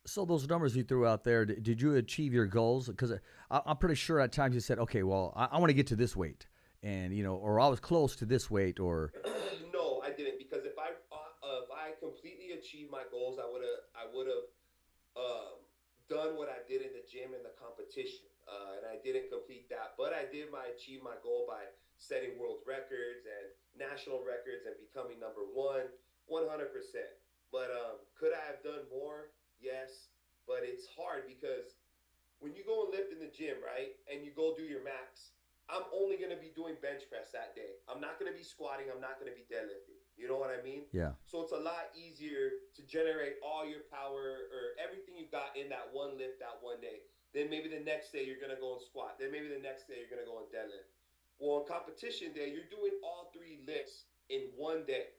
So those numbers you threw out there, did you achieve your goals? Because I'm pretty sure at times you said, okay, well, I want to get to this weight, and or I was close to this weight, or. No, I didn't, because if I completely achieved my goals, I would have done what I did in the gym and the competition, and I didn't complete that. But I did achieve my goal by setting world records and national records and becoming number 1, 100%. But could I have done more? Yes, but it's hard because when you go and lift in the gym, right, and you go do your max, I'm only going to be doing bench press that day. I'm not going to be squatting. I'm not going to be deadlifting. You know what I mean? Yeah. So it's a lot easier to generate all your power or everything you got in that one lift that one day. Then maybe the next day you're going to go and squat. Then maybe the next day you're going to go and deadlift. Well, on competition day, you're doing all 3 lifts in one day.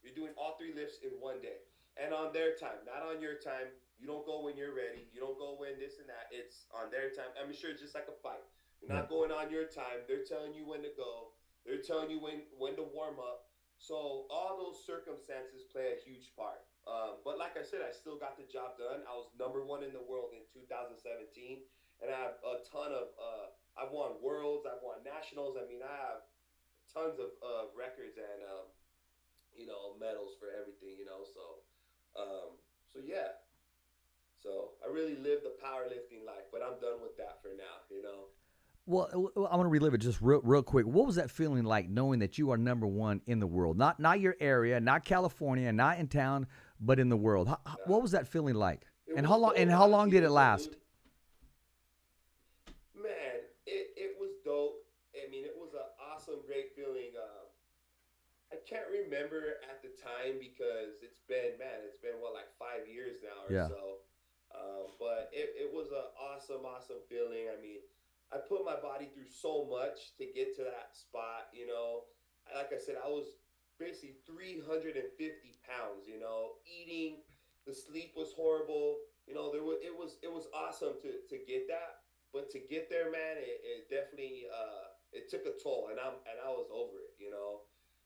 You're doing all 3 lifts in one day. And on their time, not on your time. You don't go when you're ready. You don't go when this and that. It's on their time. I'm sure it's just like a fight. You're not going on your time. They're telling you when to go. They're telling you when to warm up. So all those circumstances play a huge part. But like I said, I still got the job done. I was #1 in the world in 2017, and I have a ton of. I've won worlds. I've won nationals. I mean, I have tons of records and medals for everything. So yeah. So I really lived the powerlifting life, but I'm done with that for now. Well, I want to relive it just real quick. What was that feeling like, knowing that you are #1 in the world? Not your area, not California, not in town, but in the world. What was that feeling like? And how long? And how long did it last? Man, it was dope. I mean, it was an awesome, great feeling. I can't remember at the time because it's been what, like 5 years now or so. But it was an awesome, awesome feeling. I mean, I put my body through so much to get to that spot. Like I said, I was basically 350 pounds. Eating, the sleep was horrible. It was awesome to get that, but to get there, man, it definitely it took a toll, and I was over it.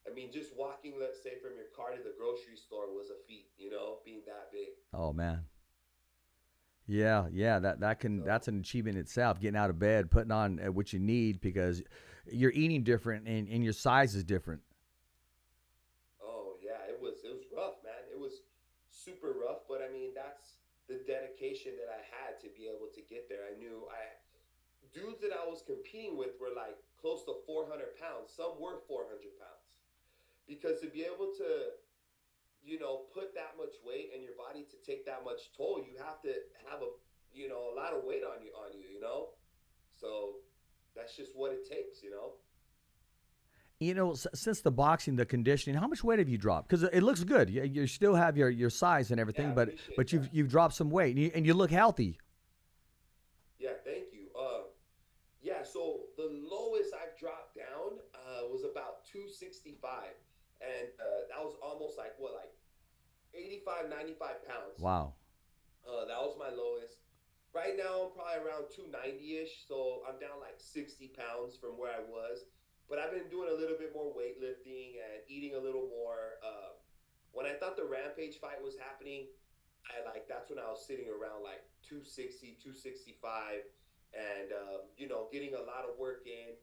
I mean, just walking, let's say, from your car to the grocery store was a feat. Being that big. Oh man. Yeah, that's an achievement itself. Getting out of bed, putting on what you need because you're eating different and your size is different. Oh yeah, it was rough, man. It was super rough, but I mean that's the dedication that I had to be able to get there. I knew dudes that I was competing with were like close to 400 pounds. Some were 400 pounds because to be able to put that much weight and your body to take that much toll, you have to have a lot of weight on you. So that's just what it takes. Since the boxing, the conditioning, how much weight have you dropped? Because it looks good. You still have your size and everything, yeah, but you've dropped some weight and you look healthy. Yeah, thank you. Yeah, so the lowest I've dropped down was about 265, and that was almost like 85, 95 pounds. Wow. That was my lowest. Right now, I'm probably around 290-ish, so I'm down like 60 pounds from where I was. But I've been doing a little bit more weightlifting and eating a little more. When I thought the Rampage fight was happening, that's when I was sitting around like 260, 265, and getting a lot of work in.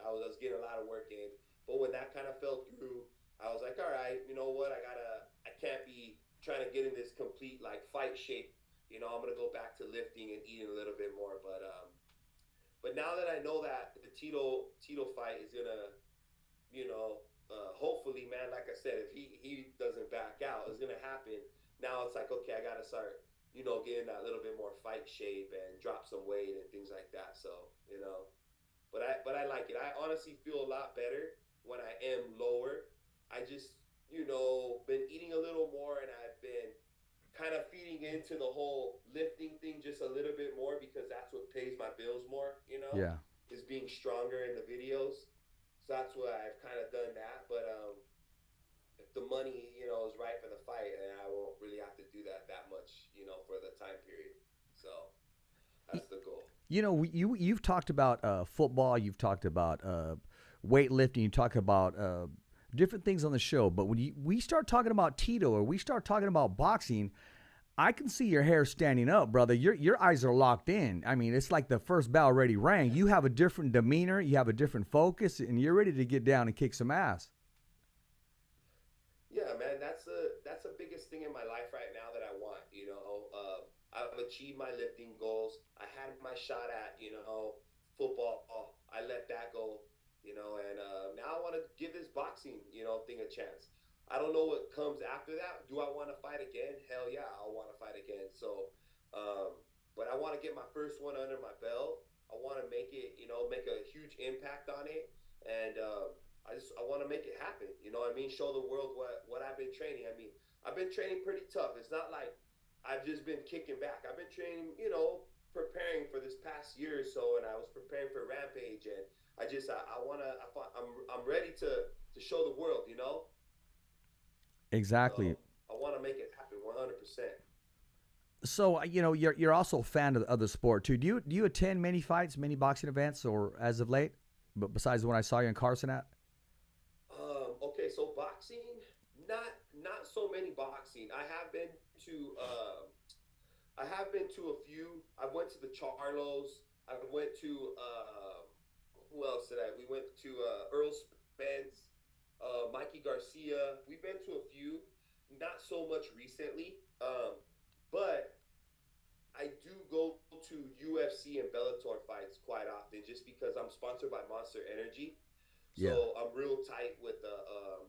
I was getting a lot of work in. But when that kind of fell through, I was like, all right, you know what? I can't be trying to get in this complete like fight shape. I'm gonna go back to lifting and eating a little bit more. But now that I know that the Tito fight is gonna, hopefully, man, like I said, if he doesn't back out, it's gonna happen. Now it's like, okay, I gotta start, getting that little bit more fight shape and drop some weight and things like that. So, but I like it. I honestly feel a lot better when I am lower. I just, been eating a little more, and I've been kind of feeding into the whole lifting thing just a little bit more because that's what pays my bills more, Yeah. is being stronger in the videos. So that's why I've kind of done that. But if the money, is right for the fight, then I won't really have to do that much, for the time period. So that's the goal. You've talked about football, you've talked about weightlifting, you talk about different things on the show, but when we start talking about Tito or we start talking about boxing, I can see your hair standing up, brother. Your eyes are locked in. I mean, it's like the first bell already rang. You have a different demeanor, you have a different focus, and you're ready to get down and kick some ass. Yeah, man, that's the biggest thing in my life right now that I want. I've achieved my lifting goals. I had my shot at football. I let that go. And now I want to give this boxing, thing a chance. I don't know what comes after that. Do I want to fight again? Hell yeah, I'll want to fight again. So, but I want to get my first one under my belt. I want to make it, make a huge impact on it. And I want to make it happen. Show the world what I've been training. I've been training pretty tough. It's not like I've just been kicking back. I've been training, preparing for this past year or so, and I was preparing for Rampage, and I'm ready to show the world, Exactly. So I want to make it happen 100%. So, you're also a fan of the sport too. Do you attend many fights, many boxing events, or as of late? But besides the one I saw you in Carson at? Okay, so boxing, not so many boxing. I have been to a few. I went to the Charlos. I went to who else did I? We went to Earl Spence, Mikey Garcia. We've been to a few. Not so much recently, but I do go to UFC and Bellator fights quite often, just because I'm sponsored by Monster Energy. So I'm real tight with the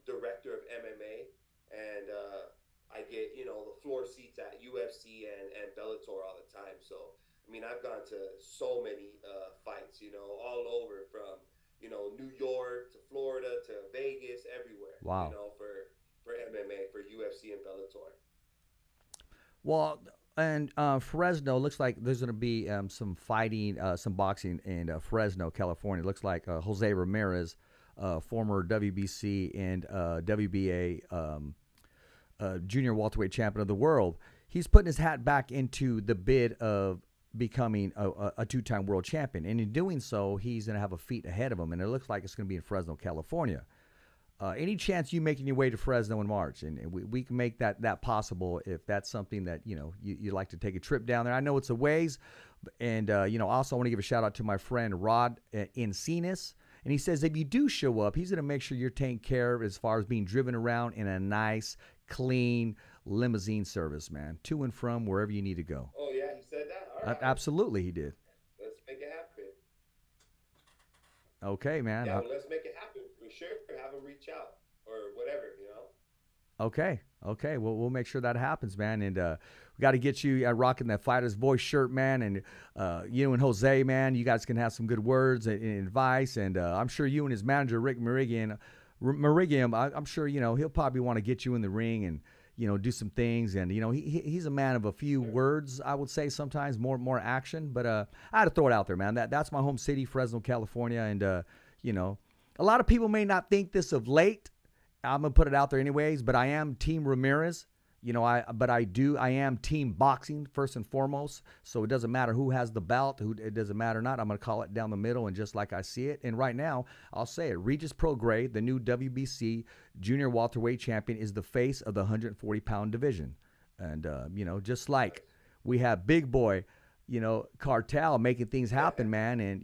director of MMA, and I get the floor seats at UFC and Bellator all the time. So I mean, I've gone to so many fights, all over, from New York to Florida to Vegas, everywhere. Wow. For MMA, for UFC and Bellator. Well, and Fresno, looks like there's going to be some fighting, some boxing in Fresno, California. It looks like Jose Ramirez, former WBC and WBA junior welterweight champion of the world, he's putting his hat back into the bid of becoming a two-time world champion. And in doing so, he's going to have a feat ahead of him, and it looks like it's going to be in Fresno, California. Any chance you making your way to Fresno in March? And we can make that possible if that's something that, you'd like to take a trip down there. I know it's a ways. And, also I want to give a shout out to my friend Rod Encinas. And he says if you do show up, he's going to make sure you're taken care of as far as being driven around in a nice, clean limousine service, man, to and from wherever you need to go. Oh, yeah, he said that? All right. Absolutely, he did. Let's make it happen. Okay, man. Yeah, let's make it happen. For sure. Have him reach out or whatever, Okay. Well, we'll make sure that happens, man. And we got to get you rocking that Fighter's Voice shirt, man. And you and Jose, man, you guys can have some good words and advice. And I'm sure you and his manager, Rick Merigian, I'm sure, he'll probably want to get you in the ring and, do some things. And, he's a man of a few words, I would say, sometimes more action. But I had to throw it out there, man. That's my home city, Fresno, California. And, a lot of people may not think this of late. I'm going to put it out there anyways, but I am Team Ramirez. I am team boxing first and foremost. So it doesn't matter who has the belt, it doesn't matter not. I'm going to call it down the middle and just like I see it. And right now, I'll say it. Regis Prograis, the new WBC junior welterweight champion, is the face of the 140-pound division. And, just like we have Big Boy, Cartel making things happen, man. And,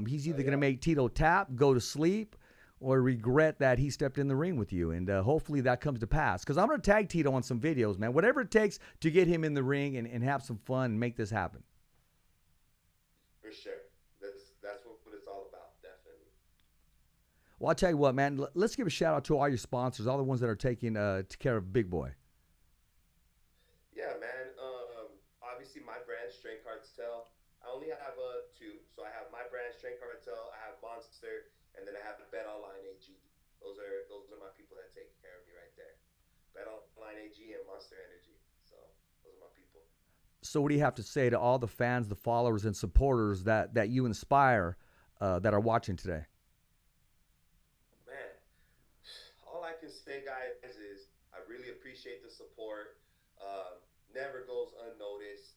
he's either going to make Tito tap, go to sleep, or regret that he stepped in the ring with you. And hopefully that comes to pass. Because I'm going to tag Tito on some videos, man. Whatever it takes to get him in the ring and have some fun and make this happen. For sure. That's what it's all about, definitely. Well, I'll tell you what, man. Let's give a shout out to all your sponsors, all the ones that are taking care of Big Boy. Yeah, man. Obviously, my brand, Strength Cartel. I only have two. So I have my brand, Strength Cartel. I have Monster. And then I have Bet Online AG. Those are my people that take care of me right there. Bet Online AG and Monster Energy. So those are my people. So what do you have to say to all the fans, the followers, and supporters that you inspire that are watching today? Man, all I can say, guys, is I really appreciate the support. Never goes unnoticed.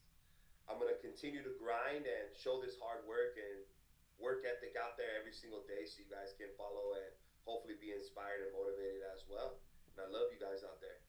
I'm going to continue to grind and show this hard work and work ethic out there every single day so you guys can follow and hopefully be inspired and motivated as well. And I love you guys out there.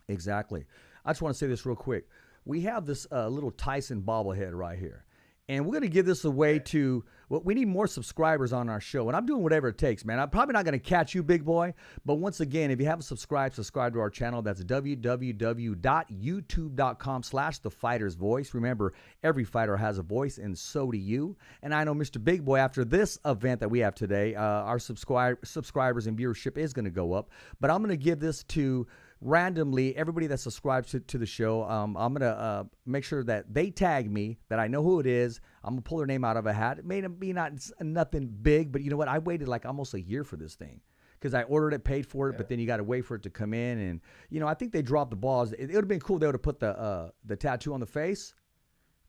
Exactly. I just want to say this real quick. We have this little Tyson bobblehead right here. And we're going to give this away to, we need more subscribers on our show. And I'm doing whatever it takes, man. I'm probably not going to catch you, Big Boy. But once again, if you haven't subscribe to our channel. That's www.youtube.com/thefightersvoice. Remember, every fighter has a voice, and so do you. And I know Mr. Big Boy, after this event that we have today, our subscribers and viewership is going to go up. But I'm going to give this to randomly everybody that subscribes to the show. I'm going to make sure that they tag me, that I know who it is. I'm going to pull their name out of a hat. It may be nothing big, but you know what? I waited like almost a year for this thing because I ordered it, paid for it, but then you got to wait for it to come in. And, I think they dropped the balls. It would have been cool if they would have put the tattoo on the face,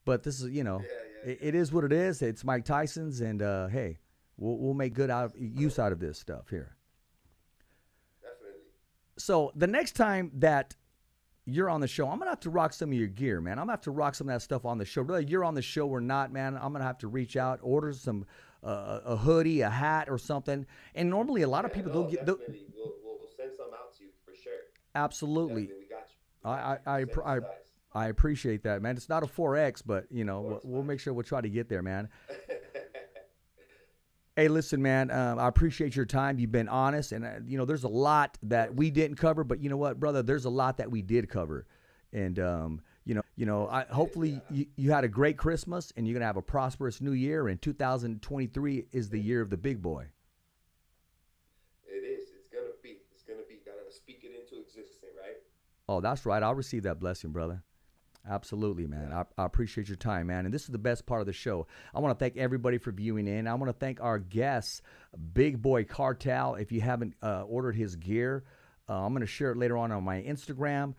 but this is, it is what it is. It's Mike Tyson's, and hey, we'll make good use out of this stuff here. So the next time that you're on the show, I'm going to have to rock some of your gear, man. I'm going to have to rock some of that stuff on the show. Whether you're on the show or not, man, I'm going to have to reach out, order some a hoodie, a hat, or something. And normally a lot of people, we'll send some out to you for sure. Absolutely. Definitely, we got you. I appreciate that, man. It's not a 4X, but, you know, we'll make sure we'll try to get there, man. Hey, listen, man, I appreciate your time. You've been honest, and, you know, there's a lot that we didn't cover, but you know what, brother, there's a lot that we did cover. And, hopefully you had a great Christmas, and you're going to have a prosperous new year, and 2023 is the year of the big boy. It is. It's going to be. Got to speak it into existence, right? Oh, that's right. I'll receive that blessing, brother. Absolutely, man. I appreciate your time, man. And this is the best part of the show. I want to thank everybody for viewing in. I want to thank our guest, Big Boy Cartel. If you haven't ordered his gear, I'm going to share it later on my Instagram.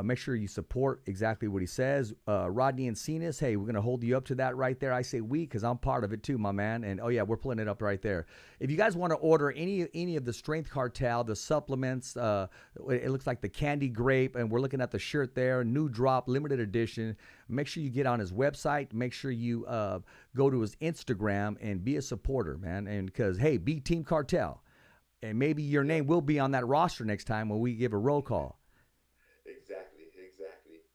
Make sure you support exactly what he says. Rodney and Cenas, hey, we're going to hold you up to that right there. I say we because I'm part of it too, my man. And, oh, yeah, we're pulling it up right there. If you guys want to order any of the Strength Cartel, the supplements, it looks like the Candy Grape, and we're looking at the shirt there, new drop, limited edition. Make sure you get on his website. Make sure you go to his Instagram and be a supporter, man. And because, hey, be Team Cartel. And maybe your name will be on that roster next time when we give a roll call. Exactly.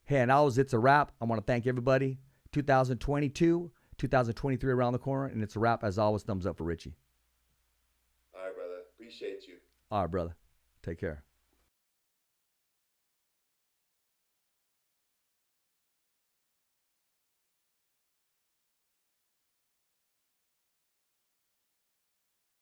Hey, and it's a wrap. I want to thank everybody. 2022, 2023 around the corner, and it's a wrap. As always, thumbs up for Richie. All right, brother. Appreciate you. All right, brother. Take care.